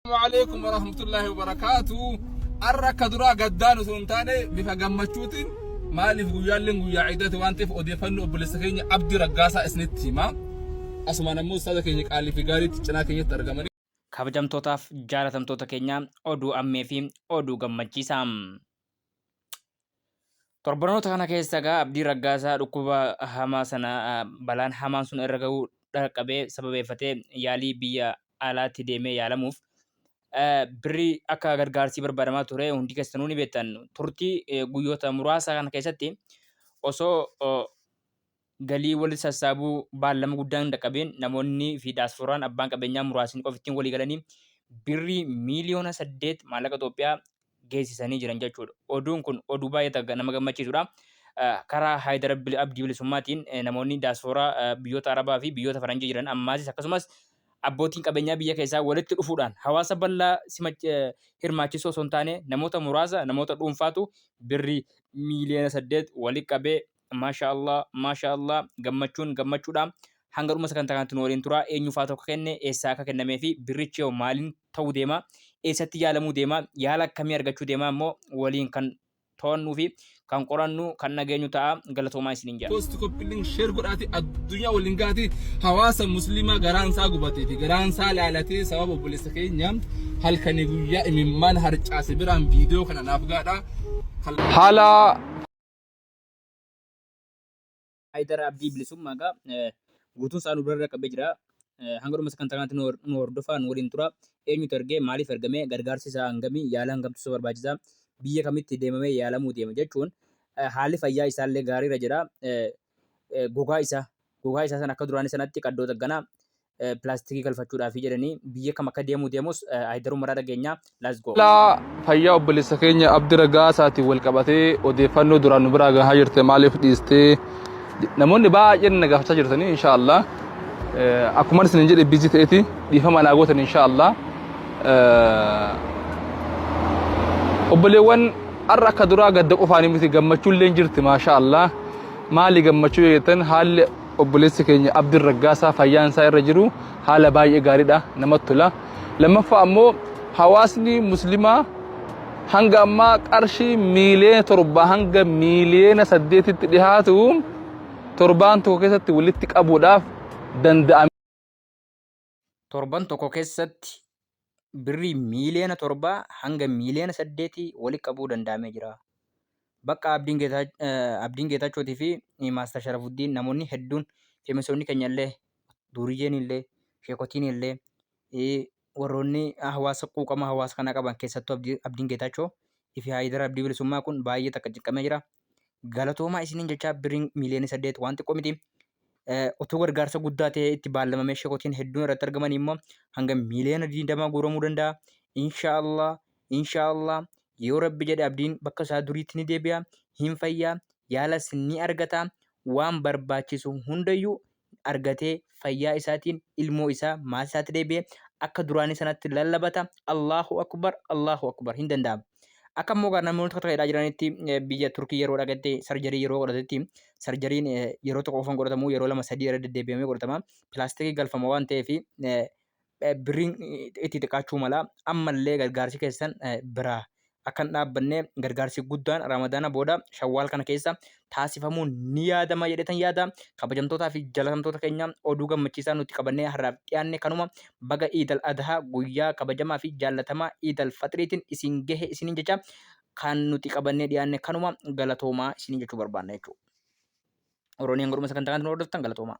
السلام عليكم ورحمة الله وبركاته. أرك درا قدان سنتاني بفجمتشوتين مالي في جيالين جيا عيدات وانتف أديفنو بلسكيني عبد رجاسة اسنتي ما أسمع نمو صدق إنك على في قاري تجناكيني ترجمني. kabajamtootaaf jaalatamtoota keenya oduu ammee fi oduu gammachiisaa. Torbanoota kana keessa egaa Abdii Raggaasaa dhukkuba hamaa sana balaan hamaan sun irra gahuu dhaqqabee sababeeffatee yaalii biyya alaatti deemee yaalamuuf birrii akka gargaarsii barbaadamaa ture hundi keessanuu ni beektan. Turtii guyyoota muraasa kana keessatti osoo galii wal sassaabuu baallama guddaan dhaqqabeen namoonni fi daasforaan abbaan qabeenyaa muraasni qofittiin walii galanii birrii miiliyoona 8 maallaqa Itoophiyaa geessisanii jiran jechuudha. Oduun kun oduu baay'ee nama gammachiisudha. Karaa Haayidar Abdii Bilisummaatiin namoonni daasforaa biyyoota Arabaa fi biyyoota Faranjii jiran ammaasis akkasumas abbootiin qabeenyaa biyya keessaa walitti dhufuudhaan hawaasa bal'aa hirmaachisoo osoo hin taane namoota muraasa namoota dhuunfaatu birrii miiliyoona 8 walitti qabee maashaallah gammachuudha. Hanga dhuma sagantaa kanatti nu waliin tura. Eenyufaa tokko kenne eessaa akka kennamee fi birrichi yoo maaliin ta'uu deema, eessatti yaalamuu deema, yaala akkamii argachuu deema immoo waliin kan to'annuu fi kan qorannu kan nageenyu ta'a. Galatoomaa isiniin jedha. Post koppiling share godhaati addunyaa waliin gaati hawaasa muslimaa garaansaa gubatee fi garaansaa laalatee sababa obboleessa keenya halkanii guyyaa imimmaan harcaase biraan viidiyoo kana naaf gaadha. Haala Haayidar Abdii Bilisummaa guutuun isaa nu bira qabee jira. Hanga dhuma sagantaa kanatti nu hordofaa nu waliin tura. Eenyutu ergee maaliif ergame gargaarsi isaa hangamii yaala hangamtu isa barbaachisa biyya kamitti deemamee yaalamuu deema jechuun haalli fayyaa isaallee gaariirra jira. Gogaa isaa sana akka duraanii sanatti qaddoo ganaa pilaastikii galfachuudhaaf jedhanii biyya kam akka deemus Haayidaruu maraa dhageenyaa let's go. Fayyaa obboleessa keenya Abdii Raggaasaatiin wal qabatee odeeffannoo duraan nu biraa gahaa jirte maaliif dhiistee namoonni baay'een na gaafachaa jirtanii inshaallah akkuma isin jedhe biizii ta'eeti dhiifama naa gootan inshaallah obboleewwan har'a akka duraa gadda qofaanii miti gammachuullee jirti maashaallah maali gammachuu jettan haalli obboleessi keenya Abdii Raggaasaa fayyaan isaa irra jiru haala baay'ee gaariidha namatti tola. Lammaffaa ammoo hawaasni muslimaa hanga ammaa qarshii miiliyoona 7 hanga miiliyoona 8tti dhiyaatu torban tokko keessatti walitti qabuudhaaf danda'ame. Torban tokko keessatti birrii miiliyoona 7 hanga miiliyoona 8 walitti qabuu danda'amee jira. Bakka Abdiin Geetachootii fi Maaster Sharafuuddiin namoonni hedduun feemisoonni keenya illee duuriyyeen illee sheekotiin illee warroonni hawaasa quuqama hawaasa kanaa qaban keessattuu Abdiin Geetachoo fi Haayidar Abdii Bilisummaa kun baay'ee takka ciqqamee jira. Galatoomaa isiniin jecha birriin miiliyoona 8 waan xiqqoo miti. Otoo gargaarsa guddaa ta'e itti baallamamee sheekotiin hedduun irratti argaman immoo hanga miiliyoona 20 guuramuu danda'a. Inshaallah yoo rabbi jedhe abdiin bakka isaa duriitti ni deebi'a. Hin fayyaa yaalas ni argata. Waan barbaachisu hundayyuu argatee fayyaa isaatiin ilmoo isaa maatii isaatti deebi'ee akka duraanii sanatti lallabata. Allahu akbar hin danda'amu. Akka immoo namoonni tokko ta'edhaa jiranitti biyya Turkii yeroo dhaqattee sarjarii yeroo godhatetti sarjariin yeroo tokko qofaan godhatamu yeroo 2-3 irra deddeebi'amee godhatama. Pilaastikii galfama waan ta'eef birriin itti xiqqaachuu mala. Ammallee gargaarsi keessan biraa akkan dhaabbanne gargaarsi guddaan Ramadaana booda Shawwaal kana keessa taasifamuun ni yaadama jedhetan yaada. Kabajamtootaa fi jaalatamtoota keenya oduu gammachiisaa nuti qabannee har'aaf dhiyaanne kanuma baga Iidal Adhaa guyyaa kabajamaa fi jaalatamaa Iidal Faxiriitiin isin gahe isiniin jecha kan nuti qabannee dhiyaanne kanuma galatoomaa isiniin jechuu barbaanna jechuudha. Oromoon hanga dhuma sagantaa kanatti nu hordoftan galatoomaa.